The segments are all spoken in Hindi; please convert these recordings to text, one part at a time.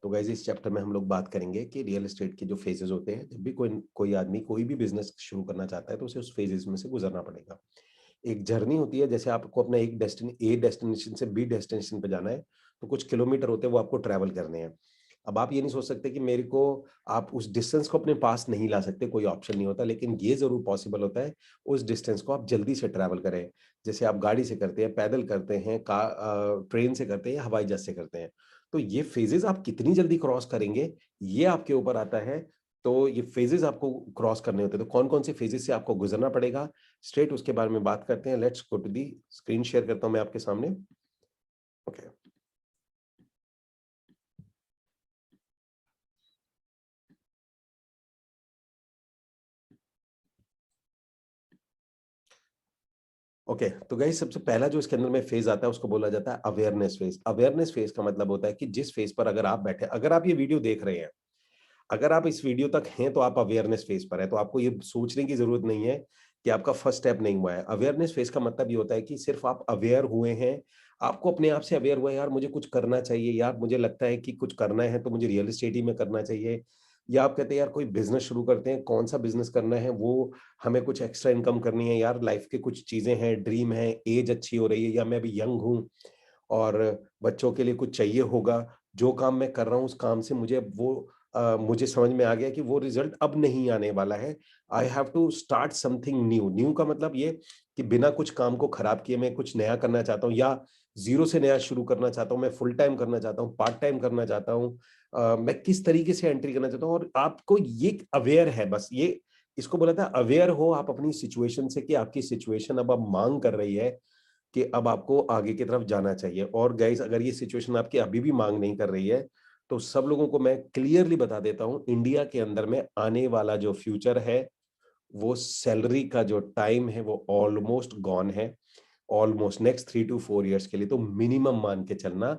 तो गाइस इस चैप्टर में हम लोग बात करेंगे कि रियल एस्टेट के जो फेजेस होते हैं, जब भी कोई कोई आदमी कोई भी बिजनेस शुरू करना चाहता है तो उसे उस फेजेस में से गुजरना पड़ेगा। एक जर्नी होती है, जैसे आपको अपना एक ए डेस्टिनेशन से बी डेस्टिनेशन पे जाना है, तो कुछ किलोमीटर होते हैं वो आपको ट्रैवल करने हैं। अब आप ये नहीं सोच सकते कि मेरे को आप उस डिस्टेंस को अपने पास नहीं ला सकते, कोई ऑप्शन नहीं होता, लेकिन ये ज़रूर पॉसिबल होता है उस डिस्टेंस को आप जल्दी से ट्रैवल करें। जैसे आप गाड़ी से करते हैं, पैदल करते हैं, ट्रेन से करते हैं या हवाई जहाज़ से करते हैं। तो ये फेजेज़ आप कितनी जल्दी क्रॉस करेंगे, ये आपके ऊपर आता है। तो ये फेजेज़ आपको क्रॉस करने होते हैं, तो कौन-कौन से फेजेज़ से आपको गुज़रना पड़ेगा, स्ट्रेट उसके बारे में बात करते हैं। Let's go to the screen share करता हूँ मैं आपके सामने। ओके। ओके, तो गाइस सबसे पहला जो इसके अंदर में फेज़ आता है उसको बोला जाता है अवेयरनेस फेज़। अवेयरनेस फेज़ का मतलब होता है कि जिस फेज़ पर अगर आप बैठे, अगर आप ये वीडियो देख रहे हैं, अगर आप इस वीडियो तक हैं तो आप अवेयरनेस फेज़ पर हैं, तो आपको ये सोचने की ज़रूरत नहीं है कि आपका फर्स्ट स्टेप नहीं हुआ है। अवेयरनेस फेज़ का मतलब ये होता है कि सिर्फ़ आप अवेयर हुए हैं, आपको अपने आप से अवेयर हुआ है, यार मुझे कुछ करना चाहिए, यार मुझे लगता है कि कुछ करना है तो मुझे रियल एस्टेट ही में करना चाहिए। या आप कहते हैं यार कोई बिज़नेस शुरू करते हैं, कौन-सा बिज़नेस करना है, वो हमें कुछ एक्स्ट्रा इनकम करनी है, यार लाइफ़ के कुछ चीज़ें हैं, ड्रीम है, एज अच्छी हो रही है या मैं अभी यंग हूँ और बच्चों के लिए कुछ चाहिए होगा। जो काम मैं कर रहा हूँ उस काम से मुझे समझ में आ गया कि वो रिज़ल्ट अब नहीं आने वाला है। I have to start something new. New का मतलब ये कि बिना कुछ काम को खराब किए मैं कुछ नया करना चाहता हूँ या ज़ीरो से नया शुरू करना चाहता हूँ, मैं फुल टाइम करना चाहता हूँ, पार्ट टाइम करना चाहता हूँ। मैं किस तरीके से एंट्री करना चाहता हूँ और आपको ये अवेयर है, बस ये इसको बोला था अवेयर हो आप अपनी सिचुएशन से कि आपकी सिचुएशन अब माँग कर रही है कि अब आपको आगे की तरफ जाना चाहिए। और गाइस अगर ये सिचुएशन आपकी अभी भी माँग नहीं कर रही है, तो सब लोगों को मैं क्लियरली बता देता हूँ, इंडिया के अंदर में आने वाला जो फ्यूचर है, वो सैलरी का जो टाइम है वो ऑलमोस्ट गॉन है। ऑलमोस्ट नेक्स्ट 3 टू 4 इयर्स के लिए तो मिनिमम मान के चलना,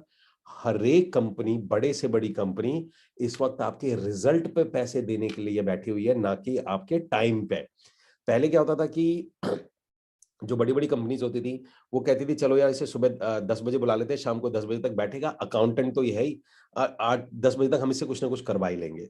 हर एक कंपनी, बड़े से बड़ी कंपनी इस वक़्त आपके रिज़ल्ट पे पैसे देने के लिए बैठी हुई है, ना कि आपके टाइम पे। पहले क्या होता था कि जो बड़ी-बड़ी कंपनीज़ होती थी, वो कहती थी चलो यार इसे सुबह 10 बजे बुला लेते हैं, शाम को 10 बजे तक बैठेगा, अकाउंटेंट तो ये है ही 8-10 बजे तक हम इससे कुछ ना कुछ करवा ही लेंगे।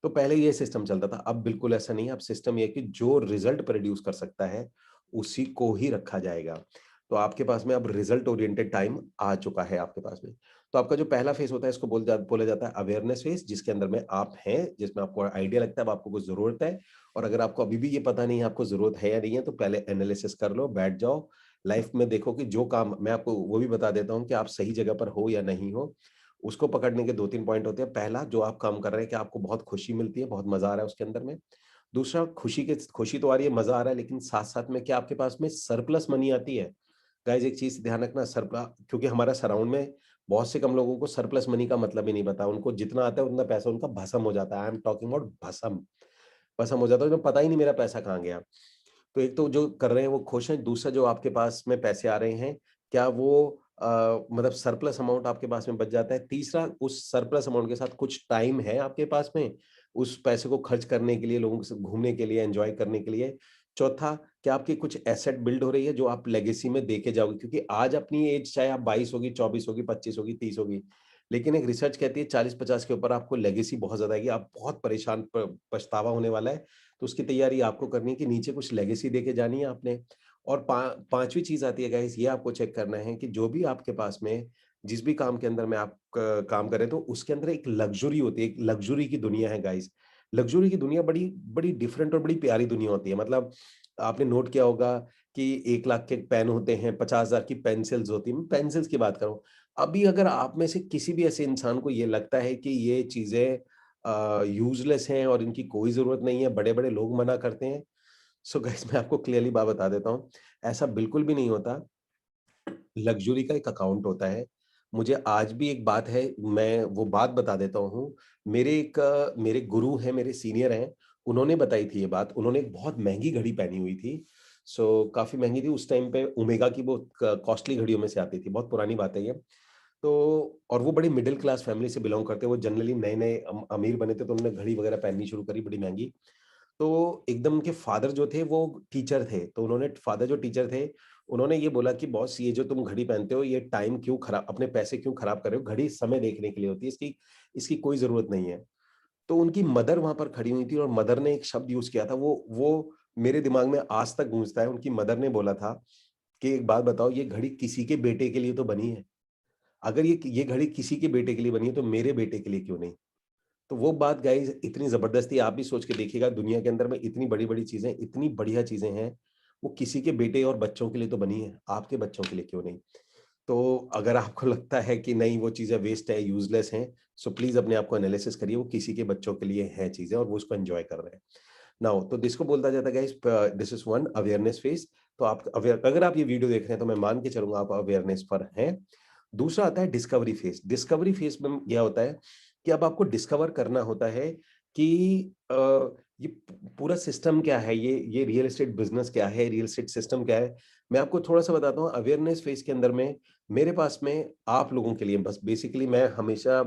तो पहले ये सिस्टम चलता था, अब बिल्कुल ऐसा नहीं है, अब सिस्टम ये है कि जो रिज़ल्ट प्रोड्यूस कर सकता है, उसी को ही रखा जाएगा। तो आपके पास में अब रिज़ल्ट ओरिएंटेड टाइम आ चुका है आपके पास में। तो आपका जो पहला फेज़ होता है इसको बोला जाता है अवेयरनेस फेज़, जिसके अंदर में आप हैं, जिसमें आपको आइडिया लगता है अब आपको कुछ ज़रूरत है और अगर आपको अभी भी ये पता नहीं है आपको ज़रूरत है या नहीं है, तो पहले एनालिसिस कर लो, बैठ जाओ, लाइफ़ में देखो कि जो काम मैं आपको वो भी बता देता हूँ कि आप सही जगह पर हो या नहीं हो। उसको पकड़ने के 2-3 पॉइंट होते हैं। पहला, जो आप काम कर रहे हैं, क्या आपको बहुत खुशी मिलती है, बहुत मज़ा आ रहा है उसके अंदर में? दूसरा, खुशी तो आ रही है, मज़ा आ रहा है, लेकिन साथ-साथ में क्या आपके पास में सरप्लस मनी आती है? गाइज़ एक चीज़ ध्यान रखना, क्योंकि हमारा सराउंड में बहुत से कम लोगों को सरप्लस मनी का मतलब ही नहीं पता। उनको जितना आता है उतना पैसा उनका भस्म हो जाता है। आई एम टॉकिंग अबाउट भस्म। भस्म हो जाता है, उन्हें पता ही नहीं मेरा पैसा कहाँ गया। तो एक तो जो कर रहे हैं वो खुश हैं, दूसरा जो आपके पास में पैसे आ रहे हैं, क्या वो मतलब सरप्लस अमाउंट आपके पास में बच जाता है? तीसरा, उस सरप्लस अमाउंट के साथ कुछ टाइम है आपके पास में, उस पैसे को खर्च करने के लिए, लोगों के साथ घूमने के लिए, एन्जॉय करने के लिए? चौथा, क्या आपकी कुछ एसेट बिल्ड हो रही है जो आप लेगेसी में दे के जाओगे? क्योंकि आज अपनी एज चाहे आप 22 होगी, 24 होगी, 25 होगी, 30 होगी, लेकिन एक रिसर्च कहती है 40-50 के ऊपर आपको लेगेसी बहुत ज़्यादा आएगी, आप बहुत परेशान पछतावा होने वाला है। तो उसकी तैयारी आपको करनी है कि नीचे कुछ लेगेसी देके जानी है आपने। और 5वीं चीज़ आती है गाइस, ये आपको चेक करना है कि जो भी आपके पास में जिस भी काम के अंदर में आप क काम करें, तो उसके अंदर एक लग्ज़री होती है, एक लग्ज़री की दुनिया है गाइस। लग्ज़री की दुनिया बड़ी बड़ी डिफरेंट और बड़ी प्यारी दुनिया होती है। मतलब आपने नोट किया होगा कि 1 लाख के पेन होते हैं, 50,000 की पेंसिल्स होती हैं, मैं पेंसिल्स की बात कर रहा हूँ। अभी अगर आप में से किसी भी ऐसे इंसान को ये लगता है कि ये चीज़ें यूज़लेस हैं और इनकी कोई ज़रूरत नहीं है, बड़े-बड़े लोग मना करते हैं। सो गाइस मैं आपको क्लियरली बात बता देता हूँ, ऐसा बिल्कुल भी नहीं होता। लग्ज़री का एक अकाउंट होता है। मुझे आज भी एक बात है, मैं वो बात बता देता हूँ। मेरे गुरु हैं, मेरे सीनियर हैं, उन्होंने बताई थी ये बात। उन्होंने एक बहुत महँगी घड़ी पहनी हुई थी। सो काफ़ी महँगी थी उस टाइम पे, ओमेगा की वो क कॉस्टली घड़ियों में से आती थी। बहुत पुरानी बात है ये। तो और वो बड़ी मिडल क्लास फैमिली से बिलॉन्ग करते हैं। वो जनरली नए-नए अमीर बने थे तो उन्होंने घड़ी वग़ैरह पहननी शुरू करी बड़ी महँगी। तो एकदम उनके फादर जो थे वो टीचर थे, तो उन्होंने फादर जो टीचर थे, उन्होंने ये बोला कि बॉस ये जो तुम घड़ी पहनते हो ये टाइम क्यों खराब, अपने पैसे क्यों खराब कर रहे हो, घड़ी समय देखने के लिए होती है, इसकी इसकी कोई जरूरत नहीं है। तो उनकी मदर वहां पर खड़ी हुई थी और मदर ने एक शब्द यूज किया था, वो मेरे दिमाग में आज तक गूंजता है। उनकी मदर ने बोला था कि एक बात बताओ, ये घड़ी किसी के बेटे के लिए तो बनी है, अगर ये घड़ी किसी के बेटे के लिए बनी है तो मेरे बेटे के लिए क्यों नहीं। तो वो बात गाइस इतनी जबरदस्त थी, आप भी सोच के देखिएगा, दुनिया के अंदर में इतनी बड़ी-बड़ी चीजें, इतनी बढ़िया चीजें हैं, वो किसी के बेटे और बच्चों के लिए तो बनी है, आपके बच्चों के लिए क्यों नहीं? तो अगर आपको लगता है कि नहीं वो चीजें वेस्ट है, यूजलेस हैं, सो प्लीज अपने आप को एनालिसिस करिए, वो किसी के बच्चों के लिए है चीजें और वो उसको एंजॉय कर रहे हैं। नाउ तो जिसको बोलता जाता है guys, this is one awareness phase. तो आप अवेयर, अगर आप ये वीडियो देख रहे हैं तो मैं मान के चलूंगा आप अवेयरनेस पर हैं। दूसरा आता है डिस्कवरी फेज। डिस्कवरी फेज में क्या होता है कि अब आपको डिस्कवर करना होता है कि ये पूरा सिस्टम क्या है, ये रियल एस्टेट बिजनेस क्या है, रियल एस्टेट सिस्टम क्या है। मैं आपको थोड़ा सा बताता हूँ, अवेयरनेस फेज के अंदर में मेरे पास में आप लोगों के लिए बस बेसिकली मैं हमेशा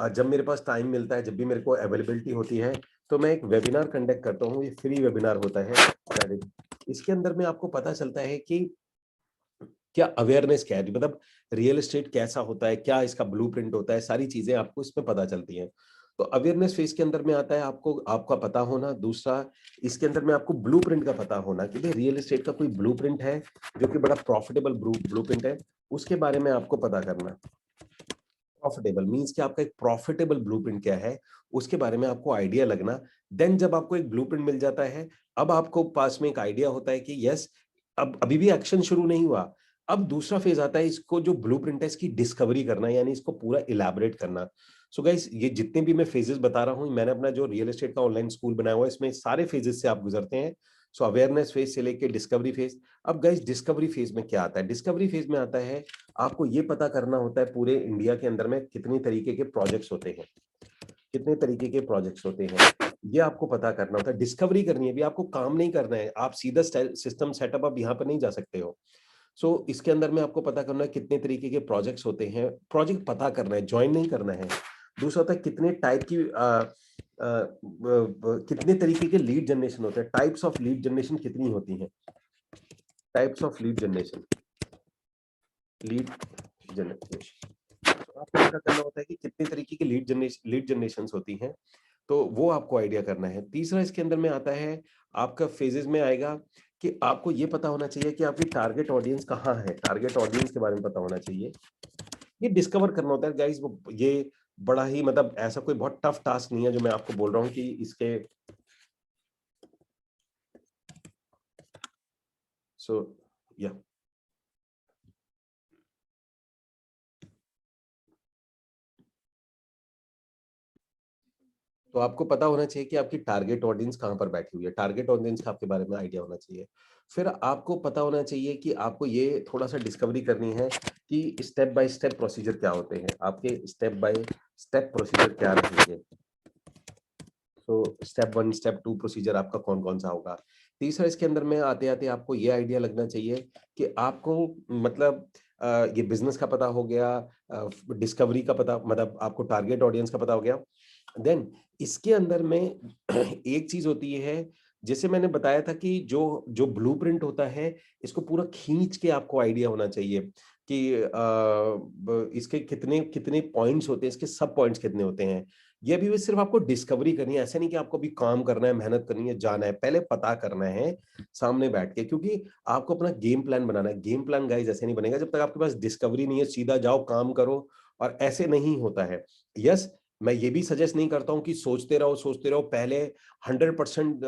जब मेरे पास टाइम मिलता है, जब भी मेरे को अवेलेबिलिटी होती है, तो मैं एक वेबिनार कंडक्ट करता हूँ। ये फ्री वेबिनार होता है। इसके अंदर में आपको पता चलता है कि क्या अवेयरनेस क्या है, मतलब रियल एस्टेट कैसा होता है, क्या इसका ब्लूप्रिंट होता है, सारी चीजें आपको इसमें पता चलती हैं। तो अवेयरनेस फेज के अंदर में आता है आपको आपका पता होना। दूसरा, इसके अंदर में आपको ब्लूप्रिंट का पता होना कि भाई रियल एस्टेट का कोई ब्लूप्रिंट है जो कि बड़ा प्रॉफिटेबल ब्लूप्रिंट है, उसके बारे में आपको पता करना। प्रॉफिटेबल मींस कि आपका एक प्रॉफिटेबल ब्लूप्रिंट क्या है, उसके बारे में आपको आइडिया लगना। देन जब आपको एक ब्लूप्रिंट मिल जाता है, अब आपको पास में एक आइडिया होता है कि यस, अब अभी भी एक्शन शुरू नहीं हुआ। अब दूसरा फेज आता है, इसको जो ब्लूप्रिंट है इसकी डिस्कवरी करना, यानी इसको पूरा इलैबोरेट करना। सो गाइस, ये जितने भी मैं फेजेस बता रहा हूं, मैंने अपना जो रियल एस्टेट का ऑनलाइन स्कूल बनाया हुआ है, इसमें सारे फेजेस से आप गुजरते हैं। सो अवेयरनेस फेज से लेके डिस्कवरी फेज। अब गाइस डिस्कवरी फेज में क्या आता है, डिस्कवरी फेज में आता है आपको ये पता करना होता है पूरे इंडिया के अंदर में कितनी तरीके के प्रोजेक्ट्स होते हैं, कितने तरीके के प्रोजेक्ट्स होते हैं, ये आपको पता करना होता है। डिस्कवरी करनी है, भी आपको काम नहीं करना है, आप सीधा सिस्टम सेटअप आप यहाँ पर नहीं जा सकते हो। सो इसके अंदर में आपको पता करना है कितने तरीके के प्रोजेक्ट्स होते हैं, प्रोजेक्ट पता करना है, ज्वाइन नहीं करना है। दूसरा होता है कितने टाइप की कितने तरीके के लीड जनरेशन होते हैं, टाइप्स ऑफ लीड जनरेशन कितनी होती हैं, types of lead generation, lead generation. तो आपको पता करना होता है कि कितने तरीके की लीड जनरेशंस होती हैं, तो वो आपको आइडिया करना है। तीसरा इसके अंदर में आता है, आपका फेजेस में आएगा कि आपको ये पता होना चाहिए कि आपकी टारगेट ऑडियंस कहाँ है, टारगेट ऑडियंस के बारे में पता होना चाहिए। ये डिस्कवर करना होता है गाइस, वो ये बड़ा ही मतलब ऐसा कोई बहुत टफ टास्क नहीं है जो मैं आपको बोल रहा हूँ कि इसके सो या तो आपको पता होना चाहिए कि आपकी टारगेट ऑडियंस कहाँ पर बैठी हुई है, टारगेट ऑडियंस का आपके बारे में आइडिया होना चाहिए। फिर आपको पता होना चाहिए कि आपको ये थोड़ा सा डिस्कवरी करनी है कि स्टेप बाय स्टेप प्रोसीजर क्या होते हैं, आपके स्टेप बाय स्टेप प्रोसीजर क्या रहेंगे। तो step one step two procedure आपका कौन कौन सा होगा। तीसरा, इसके अंदर में आते आते आपको ये आइडिया लगना चाहिए कि आपको मतलब ये बिजनेस का पता हो गया, डिस्कवरी का पता, मतलब आपको टारगेट ऑडियंस का पता हो गया। देन इसके अंदर में एक चीज होती है, जैसे मैंने बताया था कि जो जो ब्लूप्रिंट होता है, इसको पूरा खींच के आपको आइडिया होना चाहिए कि इसके कितने कितने पॉइंट्स होते हैं, इसके सब पॉइंट्स कितने होते हैं। ये अभी भी सिर्फ आपको डिस्कवरी करनी है, ऐसा नहीं कि आपको अभी काम करना है, मेहनत करनी है, जाना है, पहले पता करना है सामने बैठ के, क्योंकि आपको अपना गेम प्लान बनाना है। गेम प्लान गाइस ऐसे नहीं बनेगा जब तक आपके पास डिस्कवरी नहीं है, सीधा जाओ काम करो, और ऐसे नहीं होता है। यस, मैं ये भी सजेस्ट नहीं करता हूँ कि सोचते रहो, पहले 100%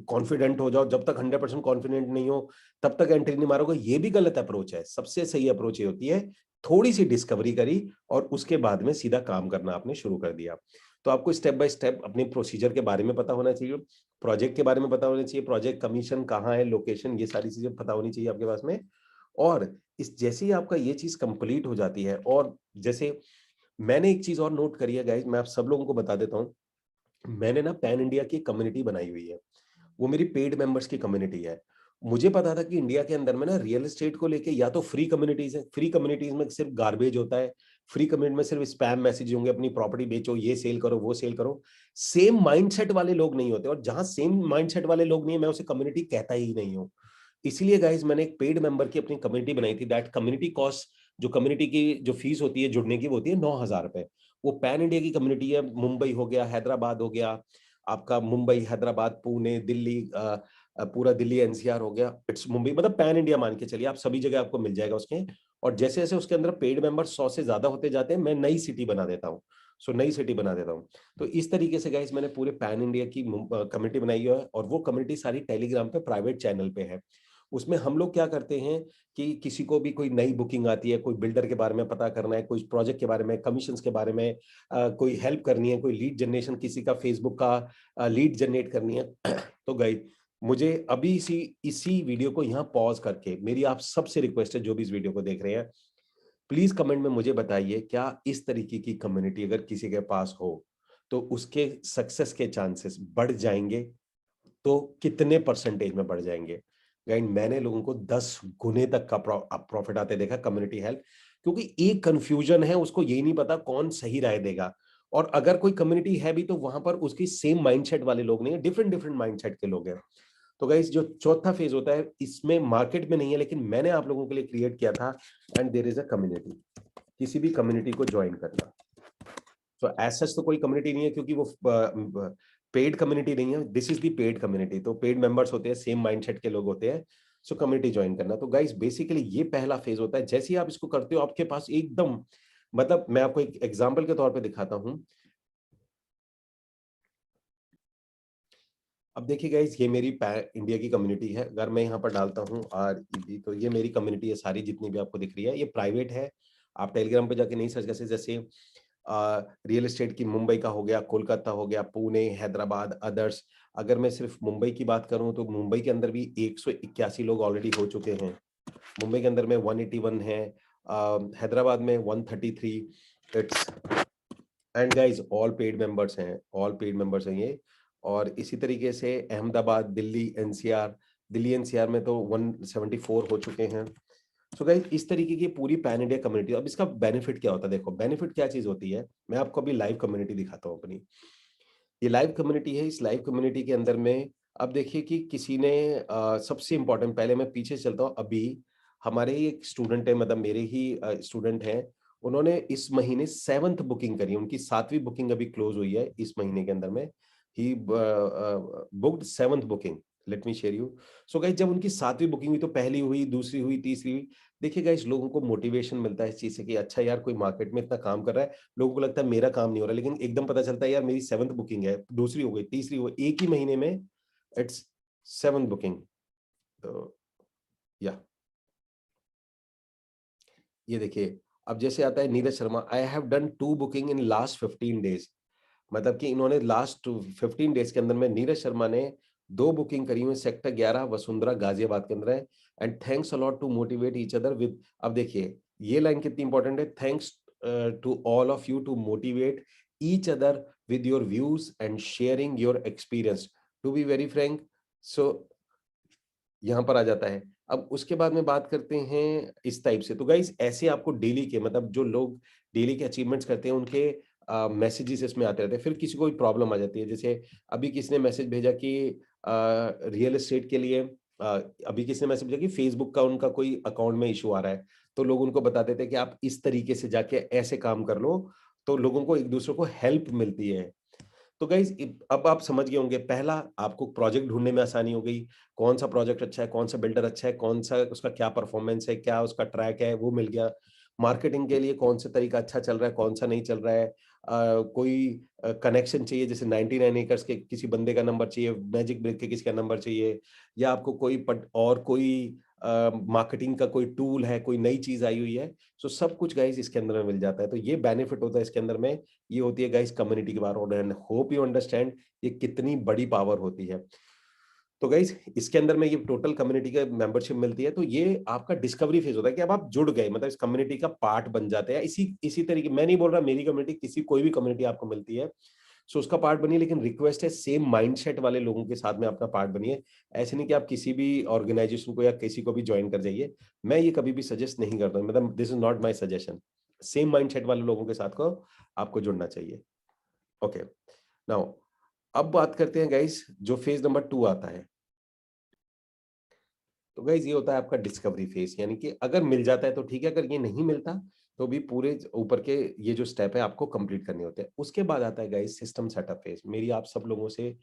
कॉन्फिडेंट हो जाओ, जब तक 100% कॉन्फिडेंट नहीं हो तब तक एंट्री नहीं मारोगे, ये भी गलत अप्रोच है। सबसे सही अप्रोच ये होती है, थोड़ी सी डिस्कवरी करी और उसके बाद में सीधा काम करना आपने शुरू कर दिया। तो आपको स्टेप बाय स्टेप अपने प्रोसीजर के बारे में पता होना चाहिए, प्रोजेक्ट के बारे में पता होना चाहिए, प्रोजेक्ट कमीशन कहाँ है, लोकेशन, ये सारी चीजें पता होनी चाहिए आपके पास में। और इस जैसे ही आपका ये चीज कंप्लीट हो जाती है, और जैसे मैंने एक चीज और नोट करी है गाइस, मैं आप सब लोगों को बता देता हूँ, मैंने ना पैन इंडिया की कम्युनिटी बनाई हुई है, वो मेरी पेड मेंबर्स की कम्युनिटी है। मुझे पता था कि इंडिया के अंदर में ना रियल एस्टेट को लेके या तो फ्री कम्युनिटीज है, फ्री कम्युनिटीज में सिर्फ गार्बेज होता है, फ्री कम्युनिटी में सिर्फ स्पैम मैसेज होंगे, अपनी प्रॉपर्टी बेचो, ये सेल करो, वो सेल करो। सेम माइंडसेट वाले लोग नहीं होते, और जहां सेम माइंडसेट वाले लोग नहीं है, मैं उसे कम्युनिटी कहता ही नहीं हूँ। इसलिए गाइस मैंने एक पेड मेंबर की अपनी कम्युनिटी बनाई थी। दैट कम्युनिटी कॉस्ट, जो कम्युनिटी की जो फीस होती है जुड़ने की, वो होती है 9,000 रुपए। वो पैन इंडिया की कम्युनिटी है, मुंबई हो गया, हैदराबाद हो गया, आपका मुंबई, हैदराबाद, पुणे, दिल्ली, पूरा दिल्ली एनसीआर हो गया, इट्स मुंबई, मतलब पैन इंडिया मान के चलिए, आप सभी जगह आपको मिल जाएगा उसके। और जैसे जैसे उसके अंदर पेड मेंबर 100 से ज्यादा होते जाते हैं, मैं नई सिटी बना देता हूँ। नई सिटी बना देता हूँ। तो इस तरीके से गाइस मैंने पूरे पैन इंडिया की कम्युनिटी बनाई है, और वो कम्युनिटी सारी टेलीग्राम पे प्राइवेट चैनल पे है। उसमें हम लोग क्या करते हैं कि किसी को भी कोई नई बुकिंग आती है, कोई बिल्डर के बारे में पता करना है, कोई प्रोजेक्ट के बारे में, कमीशंस के बारे में, कोई हेल्प करनी है, कोई लीड जनरेशन, किसी का फेसबुक का लीड जनरेट करनी है तो गाइस मुझे अभी इसी इसी वीडियो को यहाँ पॉज करके मेरी आप सबसे रिक्वेस्ट है, जो भी इस वीडियो को देख रहे हैं, प्लीज कमेंट में मुझे बताइए, क्या इस तरीके की कम्युनिटी अगर किसी के पास हो तो उसके सक्सेस के चांसेस बढ़ जाएंगे, तो कितने परसेंटेज में बढ़ जाएंगे? गाइस मैंने लोगों को 10 गुने तक का प्रॉफिट आते देखा कम्युनिटी हेल्प। क्योंकि एक कंफ्यूजन है, उसको यही नहीं पता कौन सही राय देगा। और अगर कोई कम्युनिटी है भी तो वहां पर उसकी सेम माइंडसेट वाले लोग नहीं है, डिफरेंट डिफरेंट माइंडसेट के लोग हैं। तो गाइस जो चौथा फेज होता है, इसमें मार्केट में नहीं है, लेकिन मैंने आप लोगों के लिए क्रिएट किया था, and there is a community. किसी भी कम्युनिटी को ज्वाइन करना। तो एज सच तो कोई कम्युनिटी नहीं है, क्योंकि वो पेड कम्युनिटी नहीं है, this is the paid community. तो पेड मेंबर्स होते हैं, सेम माइंडसेट के लोग होते हैं। कम्युनिटी ज्वाइन करना। तो गाइस बेसिकली ये पहला फेज होता है। जैसे ही आप इसको करते हो, आपके पास एकदम, मतलब मैं आपको एक एग्जांपल के तौर पे दिखाता हूं। अब देखिए गाइस, ये मेरी इंडिया की कम्युनिटी है। अगर मैं यहाँ पर डालता हूँ REB, तो ये मेरी कम्युनिटी है सारी, जितनी भी आपको दिख रही है। ये प्राइवेट है, आप टेलीग्राम पे जाके नहीं सर्च कर सकते। जैसे रियल एस्टेट की मुंबई का हो गया, कोलकाता हो गया, पुणे, हैदराबाद, अदर्स। अगर मैं सिर्फ मुंबई की बात करूं तो मुंबई के अंदर भी 181 लोग ऑलरेडी हो चुके हैं। मुंबई के अंदर में 181 है, हैदराबाद में 133। It's, and guys all paid members हैं, ऑल पेड मेंबर्स हैं ये। और इसी तरीके से अहमदाबाद, दिल्ली एनसीआर, दिल्ली एनसीआर में तो 174 हो चुके हैं। गाइस इस तरीके की पूरी पैन इंडिया कम्युनिटी। अब इसका बेनिफिट क्या होता है? देखो बेनिफिट क्या चीज होती है, मैं आपको अभी लाइव कम्युनिटी दिखाता हूँ अपनी। ये लाइव कम्युनिटी है। इस लाइव कम्युनिटी के अंदर में अब देखिए कि किसी ने सबसे इंपॉर्टेंट, पहले मैं पीछे चलता हूँ। अभी हमारे ही एक स्टूडेंट है, मतलब मेरे ही स्टूडेंट हैं, उन्होंने इस महीने 7th बुकिंग करी है। उनकी 7वीं बुकिंग अभी क्लोज हुई है इस महीने के अंदर में। ही booked 7th booking. Let me share you. So guys जब उनकी 7वीं बुकिंग हुई तो पहली हुई, दूसरी हुई, तीसरी हुई। देखिए गाइस लोगों को मोटिवेशन मिलता है इस चीज से कि अच्छा यार, कोई मार्केट में इतना काम कर रहा है। लोगों को लगता है मेरा काम नहीं हो रहा, लेकिन एकदम पता चलता है यार मेरी 7th बुकिंग है, दूसरी हो गई, तीसरी हो गई, एक ही महीने में इट्स 7th बुकिंग। तो या ये देखिए, अब जैसे आता है Neeraj Sharma, I have done 2 booking in last 15 days. मतलब कि इन्होंने लास्ट 15 डेज के अंदर में, नीरज शर्मा ने 2 बुकिंग करी हुई सेक्टर 11 वसुंधरा गाजियाबाद के अंदर है। And thanks a lot to motivate each other with, अब देखिए ये लाइन कितनी इंपॉर्टेंट है, thanks to all of you to motivate each other with your views and sharing your experience, to be very frank. सो यहाँ पर आ जाता है। अब उसके बाद में बात करते हैं इस टाइप से। तो गाइस ऐसे आपको डेली के, मतलब जो लोग डेली के अचीवमेंट्स करते हैं, उनके मैसेजेस इसमें आते रहते हैं। फिर किसी को कोई प्रॉब्लम आ जाती है, जैसे अभी किसी ने मैसेज भेजा कि रियल एस्टेट के लिए, अभी किसी ने मैसेज भेजा कि फेसबुक का उनका कोई अकाउंट में इशू आ रहा है। तो लोग उनको बताते थे कि आप इस तरीके से जाके ऐसे काम कर लो, तो लोगों को एक दूसरे को हेल्प मिलती है। तो गाइज अब आप समझ गए होंगे, पहला आपको प्रोजेक्ट ढूंढने में आसानी हो गई। कौन सा प्रोजेक्ट अच्छा है, कौन सा बिल्डर अच्छा है, कौन सा उसका क्या परफॉर्मेंस है, क्या उसका ट्रैक है, वो मिल गया। मार्केटिंग के लिए कौन सा तरीका अच्छा चल रहा है, कौन सा नहीं चल रहा है। कोई कनेक्शन चाहिए, जैसे 99 एकर्स के किसी बंदे का नंबर चाहिए, मैजिक ब्रिक के किसी का नंबर चाहिए, या आपको कोई और कोई मार्केटिंग का कोई टूल है, कोई नई चीज आई हुई है। सो सब कुछ गाइज इसके अंदर में मिल जाता है। तो ये बेनिफिट होता है इसके अंदर में। ये होती है गाइस कम्युनिटी के बारे में। होप यू अंडरस्टैंड ये कितनी बड़ी पावर होती है। तो गाइस इसके अंदर में ये टोटल कम्युनिटी का मेंबरशिप मिलती है। तो ये आपका डिस्कवरी फेज होता है कि अब आप जुड़ गए, मतलब इस कम्युनिटी का पार्ट बन जाते हैं। इसी इसी तरीके, मैं नहीं बोल रहा मेरी कम्युनिटी, किसी कोई भी कम्युनिटी आपको मिलती है सो उसका पार्ट बनिए, लेकिन रिक्वेस्ट है सेम माइंडसेट वाले लोगों के साथ में अपना पार्ट बनिए। ऐसे नहीं कि आप किसी भी ऑर्गेनाइजेशन को या किसी को भी ज्वाइन कर जाइए। मैं ये कभी भी सजेस्ट नहीं करता, मतलब this is not my suggestion. Same mindset वाले लोगों के साथ को आपको जुड़ना चाहिए। ओके, नाउ अब बात करते हैं गाइस जो फेज नंबर 2 आता है। तो गाइस ये होता है आपका डिस्कवरी फेज, यानी कि अगर मिल जाता है तो ठीक है, अगर ये नहीं मिलता तो भी पूरे ऊपर के ये जो स्टेप है आपको कंप्लीट करने होते हैं। उसके बाद आता है गाइस सिस्टम सेटअप फेज। मेरी आप सब लोगों से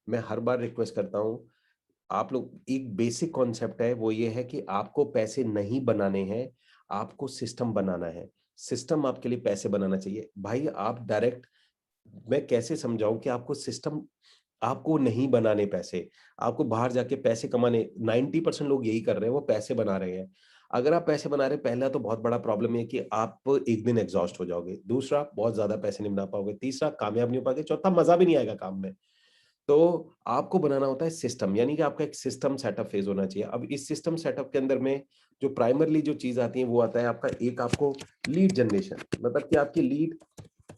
मैं हर बार रिक्वेस्ट करता हूँ, आप लोग एक बेसिक कॉन्सेप्ट है, वो ये है कि आपको पैसे नहीं बनाने हैं, आपको सिस्टम बनाना है। सिस्टम आपके लिए पैसे बनाना चाहिए। भाई आप डायरेक्ट, मैं कैसे समझाऊँ कि आपको सिस्टम, आपको नहीं बनाने पैसे, आपको बाहर जाके पैसे कमाने, 90% लोग यही कर रहे हैं, वो पैसे बना रहे हैं। अगर आप पैसे बना रहे हैं, पहला तो बहुत बड़ा प्रॉब्लम ये है कि आप एक दिन एग्ज़ॉस्ट हो जाओगे। दूसरा, बहुत ज़्यादा पैसे नहीं बना पाओगे। तीसरा, कामयाब नहीं हो पाओगे। चौथा, मज़ा भी नहीं आएगा काम में। तो आपको बनाना होता है सिस्टम, यानी कि आपका एक सिस्टम सेटअप फेज़ होना चाहिए। अब इस सिस्टम सेटअप के अंदर में जो प्राइमरीली जो चीज़ आती है, वो आता है आपका, एक आपको लीड जनरेशन, मतलब कि आपकी लीड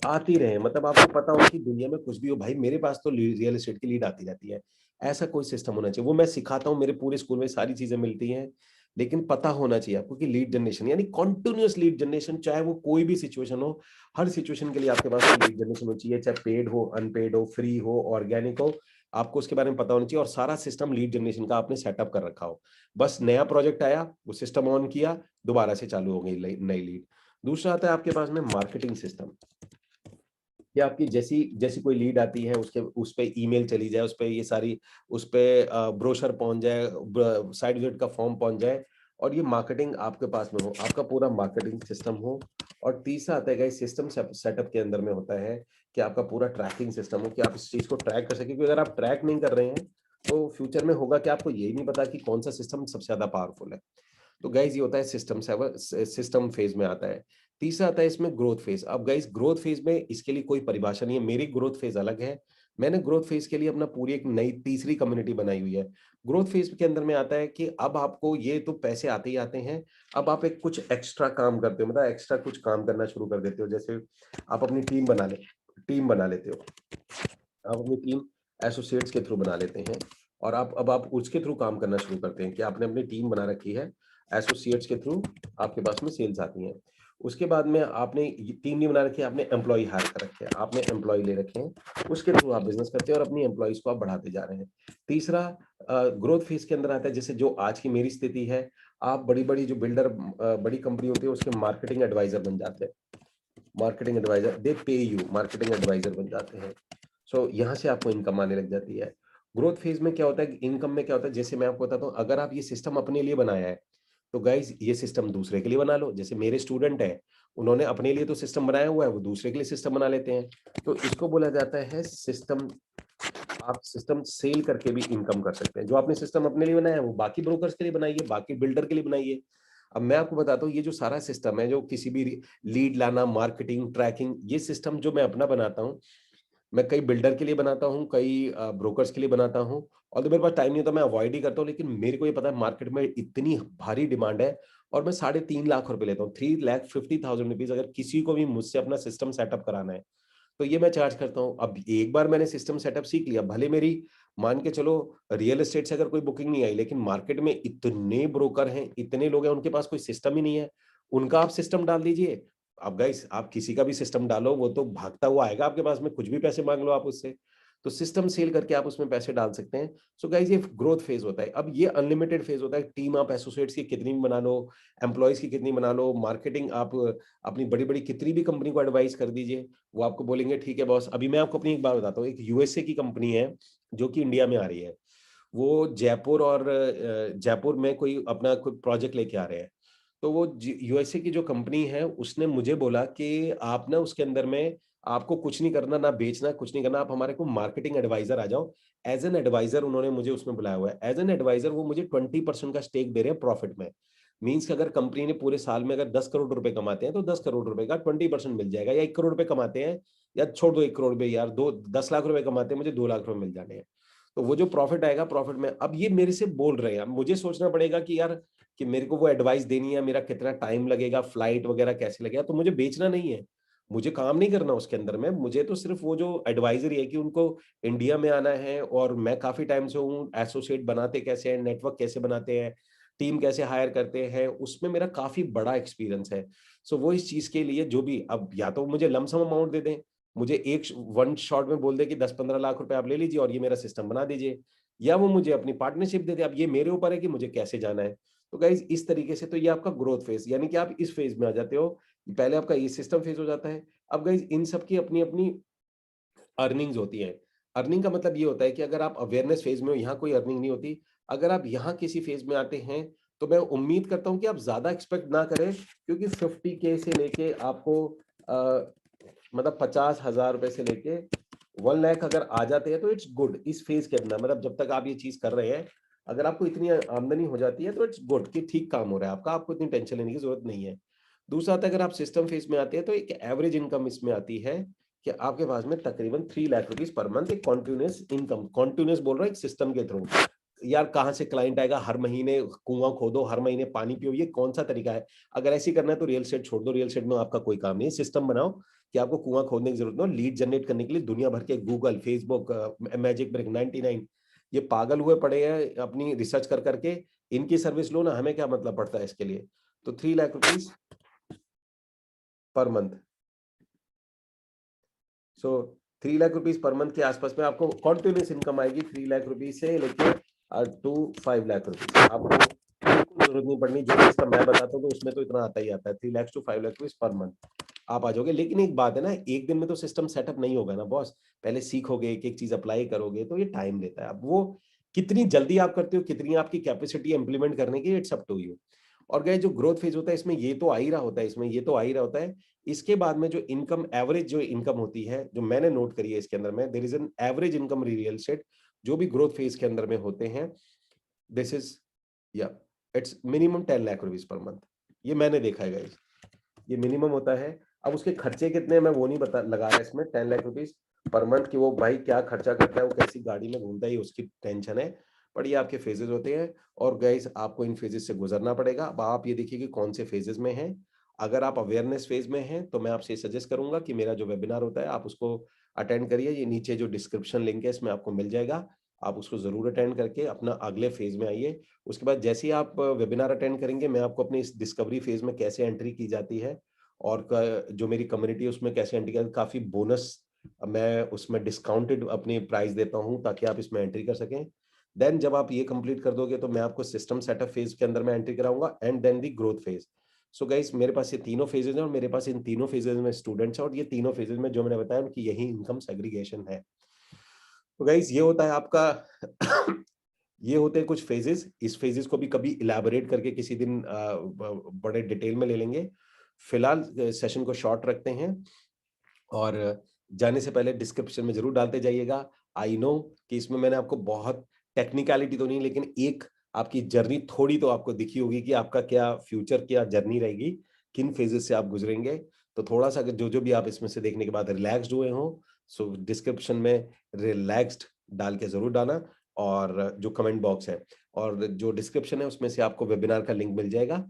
आती रहे, मतलब आपको पता हो कि दुनिया में कुछ भी हो, भाई मेरे पास तो रियल एस्टेट की लीड आती रहती है। ऐसा कोई सिस्टम होना चाहिए। वो मैं सिखाता हूँ, मेरे पूरे स्कूल में सारी चीजें मिलती हैं, लेकिन पता होना चाहिए आपको कि लीड जनरेशन यानी कॉन्टिन्यूअस लीड जनरेशन, चाहे वो कोई भी सिचुएशन हो, हर सिचुएशन के लिए आपके पास लीड जनरेशन होनी चाहिए, चाहे पेड हो, अनपेड हो, फ्री हो, ऑर्गेनिक हो, आपको उसके बारे में पता होना चाहिए, और सारा सिस्टम लीड जनरेशन का आपने सेटअप कर रखा हो। बस नया प्रोजेक्ट आया, वो सिस्टम ऑन किया, दोबारा से चालू हो गई नई लीड। दूसरा आता है आपके पास में मार्केटिंग सिस्टम, कि आपकी जैसी जैसी कोई लीड आती है, उसके उस पे ईमेल चली जाए, उस पे ये सारी, उस पे ब्रोशर पहुंच जाए, साइट विजिट का फॉर्म पहुंच जाए, और ये मार्केटिंग आपके पास में हो, आपका पूरा मार्केटिंग सिस्टम हो। और तीसरा आता है गाइस सिस्टम सेटअप के अंदर में होता है कि आपका पूरा ट्रैकिंग सिस्टम हो, कि आप इस चीज को ट्रैक कर सके, क्योंकि अगर आप ट्रैक नहीं कर रहे हैं तो फ्यूचर में होगा कि आपको यही नहीं पता कि कौन सा सिस्टम सबसे ज्यादा पावरफुल है। तो गाइज ये होता है सिस्टम फेज में आता है। तीसरा आता है इसमें ग्रोथ फेज। अब गाइज ग्रोथ फेज में इसके लिए कोई परिभाषा नहीं है, मेरी ग्रोथ फेज अलग है। मैंने ग्रोथ फेज के लिए अपना पूरी एक नई तीसरी कम्युनिटी बनाई हुई है। ग्रोथ फेज के अंदर में आता है कि अब आपको ये तो पैसे आते ही आते हैं, अब आप एक कुछ एक्स्ट्रा काम करते हो, मतलब एक्स्ट्रा कुछ काम करना शुरू कर देते हो। जैसे आप अपनी टीम बना लेते हो, आप अपनी टीम एसोसिएट्स के थ्रू बना लेते हैं, और आप अब आप उसके थ्रू काम करना शुरू करते हैं कि आपने अपनी टीम बना रखी है, एसोसिएट्स के थ्रू आपके पास में सेल्स आती हैं। उसके बाद में आपने टीम नहीं बना रखी है, आपने एम्प्लॉय हायर कर रखे हैं, आपने एम्प्लॉय ले रखे हैं, उसके थ्रू आप बिजनेस करते हैं और अपनी एम्प्लॉयज को आप बढ़ाते जा रहे हैं। तीसरा ग्रोथ फेज के अंदर आता है, जैसे जो आज की मेरी स्थिति है, आप बड़ी बड़ी जो बिल्डर बड़ी कंपनी होती है उसके मार्केटिंग एडवाइजर बन जाते हैं। मार्केटिंग एडवाइजर, दे पे यू, मार्केटिंग एडवाइजर बन जाते हैं। सो यहाँ से आपको इनकम आने लग जाती है। ग्रोथ फेज में क्या होता है, इनकम में क्या होता है, जैसे मैं आपको बताता हूँ, अगर आप ये सिस्टम अपने लिए बनाया है, तो गाइज ये सिस्टम दूसरे के लिए बना लो। जैसे मेरे स्टूडेंट हैं, उन्होंने अपने लिए तो सिस्टम बनाया हुआ है, वो दूसरे के लिए सिस्टम बना लेते हैं। तो इसको बोला जाता है सिस्टम। आप सिस्टम सेल करके भी इनकम कर सकते हैं। जो आपने सिस्टम अपने लिए बनाया है, वो बाकी ब्रोकर्स के लिए बनाइए, बाकी बिल्डर के लिए बनाइए। अब मैं आपको बताता हूँ, ये जो सारा सिस्टम है, जो किसी भी लीड लाना, मार्केटिंग, ट्रैकिंग, ये सिस्टम जो मैं अपना बनाता हूँ, मैं कई बिल्डर के लिए बनाता हूँ, कई ब्रोकर्स के लिए बनाता हूँ, और तो मेरे पास टाइम नहीं होता, मैं अवॉइड ही करता हूँ। लेकिन मेरे को ये पता है मार्केट में इतनी भारी डिमांड है, और मैं 3.5 लाख रुपए लेता हूँ, 3,50,000 रुपीज, अगर किसी को भी मुझसे अपना सिस्टम सेटअप कराना है तो ये मैं चार्ज करता हूँ। अब एक बार मैंने सिस्टम सेटअप सीख लिया, भले मेरी, मान के चलो, रियल एस्टेट से अगर कोई बुकिंग नहीं आई, लेकिन मार्केट में इतने ब्रोकर हैं, इतने लोग हैं, उनके पास कोई सिस्टम ही नहीं है, उनका आप सिस्टम डाल दीजिए। अब गाइस आप किसी का भी सिस्टम डालो, वो तो भागता हुआ आएगा आपके पास में, कुछ भी पैसे मांग लो आप उससे। तो सिस्टम सेल करके आप उसमें पैसे डाल सकते हैं। सो गाइस ये ग्रोथ फेज होता है। अब ये अनलिमिटेड फेज होता है, टीम आप एसोसिएट्स की कितनी भी बना लो, एम्प्लॉयज की कितनी बना लो, मार्केटिंग आप अपनी बड़ी बड़ी कितनी भी कंपनी को एडवाइस कर दीजिए, वो आपको बोलेंगे ठीक है बॉस। अभी मैं आपको अपनी एक बात बताता हूँ, एक यूएसए की कंपनी है जो कि इंडिया में आ रही है। वो जयपुर और जयपुर में कोई अपना कोई प्रोजेक्ट लेके आ रहे हैं। तो वो यूएसए की जो कंपनी है, उसने मुझे बोला कि आप ना उसके अंदर में, आपको कुछ नहीं करना, ना बेचना, कुछ नहीं करना, आप हमारे को मार्केटिंग एडवाइजर आ जाओ। एज एन एडवाइजर उन्होंने मुझे उसमें बुलाया हुआ है। एज एन एडवाइजर वो मुझे 20% का स्टेक दे रहे हैं प्रॉफिट में। मीन्स कि अगर कंपनी ने पूरे साल में अगर 10 करोड़ रुपए कमाते हैं, तो 10 करोड़ रुपए का 20% मिल जाएगा, या 1 करोड़ रुपए कमाते हैं, या छोड़ दो 1 करोड़ रुपए यार, 10 लाख रुपए कमाते हैं, मुझे 2 लाख रुपए मिल जाने हैं। तो वो जो प्रॉफिट आएगा, प्रॉफिट में, अब ये मेरे से बोल रहे हैं, अब मुझे सोचना पड़ेगा कि यार, कि मेरे को वो एडवाइस देनी है, मेरा कितना टाइम लगेगा, फ्लाइट वगैरह कैसे लगेगा, तो मुझे बेचना नहीं है, मुझे काम नहीं करना उसके अंदर में, मुझे तो सिर्फ वो जो एडवाइजरी है कि उनको इंडिया में आना है, और मैं काफी टाइम से हूँ, एसोसिएट बनाते कैसे हैं, नेटवर्क कैसे बनाते हैं, टीम कैसे हायर करते हैं, उसमें मेरा काफी बड़ा एक्सपीरियंस है। सो वो इस चीज के लिए जो भी, अब या तो मुझे लमसम अमाउंट दे दें, मुझे एक वन शॉट में बोल दे कि 10-15 लाख रुपए आप ले लीजिए और ये मेरा सिस्टम बना दीजिए, या वो मुझे अपनी पार्टनरशिप दे दे। अब ये मेरे ऊपर है कि मुझे कैसे जाना है। तो गाइज इस तरीके से तो ये आपका ग्रोथ फेज, यानी कि आप इस फेज में आ जाते हो। पहले आपका ये सिस्टम फेज हो जाता है। अब गाइज इन सब की अपनी अपनी अर्निंग्स होती है। अर्निंग का मतलब ये होता है कि अगर आप अवेयरनेस फेज में हो, यहाँ कोई अर्निंग नहीं होती। अगर आप यहाँ किसी फेज में आते हैं तो मैं उम्मीद करता हूँ कि आप ज्यादा एक्सपेक्ट ना करें, क्योंकि 50K से लेके आपको मतलब 50,000 रुपए से लेके 1 लाख अगर आ जाते हैं तो इट्स गुड इस फेज के अंदर। मतलब जब तक आप ये चीज कर रहे हैं, अगर आपको इतनी आमदनी हो जाती है तो इट्स गुड कि ठीक काम हो रहा है आपका, आपको इतनी टेंशन लेने की जरूरत नहीं है। दूसरा आता है, अगर आप सिस्टम फेज में आते हैं तो एक एवरेज इनकम इसमें आती है कि आपके पास में तकरीबन 3 लाख रुपीज पर मंथ एक कॉन्टिन्यूस इनकम, कॉन्टिन्यूस बोल रहा हूँ, एक सिस्टम के थ्रू। यार कहाँ से क्लाइंट आएगा, हर महीने कुआं खोदो, हर महीने पानी पियो, ये कौन सा तरीका है? अगर ऐसे ही करना है तो रियल एस्टेट छोड़ दो, रियल एस्टेट में आपका कोई काम नहीं है। सिस्टम बनाओ कि आपको कुआं खोदने की जरूरत ना हो। लीड जनरेट करने के लिए दुनिया भर के गूगल, फेसबुक, मैजिक ब्रिक, 99, ये पागल हुए पड़े हैं अपनी रिसर्च कर करके। इनकी सर्विस लो ना, हमें क्या मतलब पड़ता है इसके लिए। तो 3 लाख रुपीज पर मंथ। सो 3 लाख रुपीज पर मंथ के आसपास में आपको कॉन्टिन्यूस इनकम आएगी 3 लाख रुपीज से लेके टू 5 लाख रुपीज। आपको बिल्कुल जरूरत नहीं पड़नी, जो सिस्टम मैं बताता हूँ तो उसमें तो इतना आता ही आता है, 3 lakh to 5 lakh rupees per month आप आ जाओगे। लेकिन एक बात है ना, एक दिन में तो सिस्टम सेटअप नहीं होगा ना बॉस। पहले सीखोगे, एक एक चीज अप्लाई करोगे, तो ये टाइम लेता है। अब वो कितनी जल्दी आप करते हो, कितनी आपकी कैपेसिटी इंप्लीमेंट करने की, इट्स अप टू यू। और गए जो ग्रोथ फेज होता है इसमें ये तो आ ही रहा होता है, इसमें ये तो आ ही रहा होता है। इसके बाद में जो इनकम, एवरेज जो इनकम होती है, जो मैंने नोट करी है इसके अंदर में, there is an average income real estate जो भी ग्रोथ फेज के अंदर में होते हैं। दिस इज, या it's minimum 10 lakh rupees per month. ये मैंने देखा है गाइस, ये मिनिमम होता है। अब उसके खर्चे कितने हैं मैं वो नहीं बता लगा रहा इसमें 10 लाख रुपीज पर मंथ की। वो भाई क्या खर्चा करता है, वो कैसी गाड़ी में घूमता है, उसकी टेंशन है। पर ये आपके फेजेस होते हैं और गाइस आपको इन फेजेस से गुजरना पड़ेगा। अब आप ये देखिए कि कौन से फेजेस में हैं। अगर आप अवेयरनेस फेज में हैं तो मैं आपसे सजेस्ट करूंगा कि मेरा जो वेबिनार होता है आप उसको अटेंड करिए। ये नीचे जो डिस्क्रिप्शन लिंक है इसमें आपको मिल जाएगा, आप उसको जरूर अटेंड करके अपना अगले फेज में आइए। उसके बाद जैसे ही आप वेबिनार अटेंड करेंगे, मैं आपको अपनी इस डिस्कवरी फेज में कैसे एंट्री की जाती है और जो मेरी कम्युनिटी है उसमें कैसे एंट्री कर, काफी बोनस मैं उसमें डिस्काउंटेड अपनी प्राइस देता हूं ताकि आप इसमें एंट्री कर सकें। देन जब आप ये कंप्लीट कर दोगे तो मैं आपको सिस्टम सेटअप फेज के अंदर में एंट्री कराऊंगा and then the growth phase. So guys मेरे पास ये तीनों फेजेज हैं और मेरे पास इन तीनों फेजेज में स्टूडेंट्स हैं और ये तीनों फेजेज में जो मैंने बताया उनकी यही इनकम सेग्रीगेशन है। तो गाइस ये होता है आपका ये होते हैं कुछ फेजेस। इस फेजेस को भी कभी इलैबोरेट करके किसी दिन बड़े डिटेल में ले लेंगे। फिलहाल सेशन को शॉर्ट रखते हैं और जाने से पहले डिस्क्रिप्शन में जरूर डालते जाइएगा। आई नो कि इसमें मैंने आपको बहुत टेक्निकलिटी तो नहीं, लेकिन एक आपकी जर्नी थोड़ी तो आपको दिखी होगी कि आपका क्या फ्यूचर, क्या जर्नी रहेगी, किन फेजेस से आप गुजरेंगे। तो थोड़ा सा अगर जो जो भी आप इसमें से देखने के बाद रिलैक्स्ड हुए हो, सो डिस्क्रिप्शन में रिलैक्स्ड डाल के जरूर डालना। और जो कमेंट बॉक्स है और जो डिस्क्रिप्शन है उसमें से आपको वेबिनार का लिंक मिल जाएगा।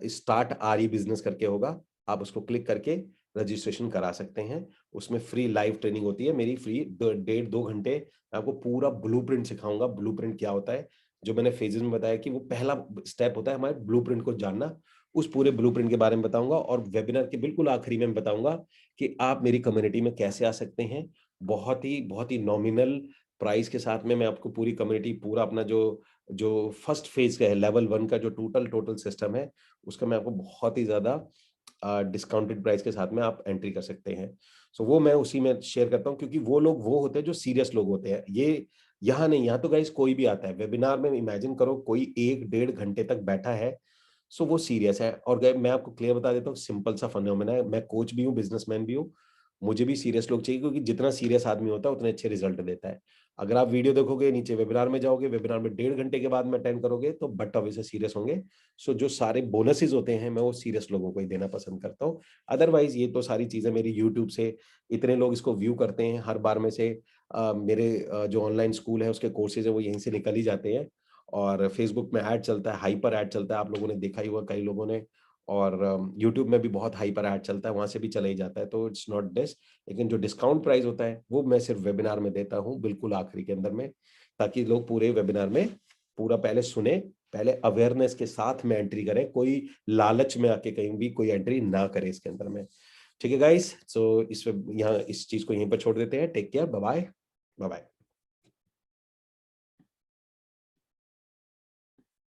स्टार्ट आर बिजनेस करके होगा, आप उसको क्लिक करके रजिस्ट्रेशन करा सकते हैं। उसमें फ्री लाइव ट्रेनिंग होती है मेरी, फ्री 1.5-2 घंटे मैं आपको पूरा ब्लूप्रिंट सिखाऊंगा। ब्लूप्रिंट क्या होता है, जो मैंने फेजेस में बताया कि वो पहला स्टेप होता है हमारे ब्लूप्रिंट को जानना, उस पूरे ब्लूप्रिंट के बारे में बताऊंगा। और वेबिनार के बिल्कुल आखिरी में बताऊंगा कि आप मेरी कम्युनिटी में कैसे आ सकते हैं। बहुत ही नॉमिनल प्राइस के साथ में मैं आपको पूरी कम्युनिटी, पूरा अपना जो जो फर्स्ट फेज का है, लेवल 1 का जो टोटल सिस्टम है, उसका मैं आपको बहुत ही ज्यादा डिस्काउंटेड प्राइस के साथ में आप एंट्री कर सकते हैं। सो वो मैं उसी में शेयर करता हूँ, क्योंकि वो लोग वो होते हैं जो सीरियस लोग होते हैं। ये यहाँ नहीं, यहाँ तो गाइस कोई भी आता है वेबिनार में। इमेजिन करो कोई 1-1.5 घंटे तक बैठा है, सो वो सीरियस है। और मैं आपको क्लियर बता देता हूँ, सिंपल सा फिनोमेना है। मैं कोच भी हूँ, बिजनेसमैन भी हूँ, मुझे भी सीरियस लोग चाहिए, क्योंकि जितना सीरियस आदमी होता है उतने अच्छे रिजल्ट देता है। अगर आप वीडियो देखोगे, नीचे वेबिनार में जाओगे, वेबिनार में 1.5 घंटे के बाद में अटेंड करोगे तो बट ऑब्वियसली सीरियस होंगे। सो जो सारे बोनसेस होते हैं मैं वो सीरियस लोगों को ही देना पसंद करता हूँ। अदरवाइज ये तो सारी चीजें मेरी यूट्यूब से इतने लोग इसको व्यू करते हैं हर बार में से, मेरे जो ऑनलाइन स्कूल है उसके कोर्सेज है वो यहीं से निकल ही जाते हैं। और फेसबुक में ऐड चलता है, हाइपर ऐड चलता है, आप लोगों ने देखा ही होगा कई लोगों ने। और यूट्यूब में भी बहुत हाइपर ऐड चलता है, वहां से भी चला ही जाता है। तो इट्स नॉट दिस, लेकिन जो डिस्काउंट प्राइस होता है वो मैं सिर्फ वेबिनार में देता हूँ, बिल्कुल आखिरी के अंदर में, ताकि लोग पूरे वेबिनार में पूरा पहले सुने, पहले अवेयरनेस के साथ में एंट्री करें, कोई लालच में आके कहीं भी कोई एंट्री ना करे इसके अंदर में। ठीक है गाइस, सो इस यहाँ इस चीज को यहीं पर छोड़ देते हैं। Take care, bye bye, bye bye.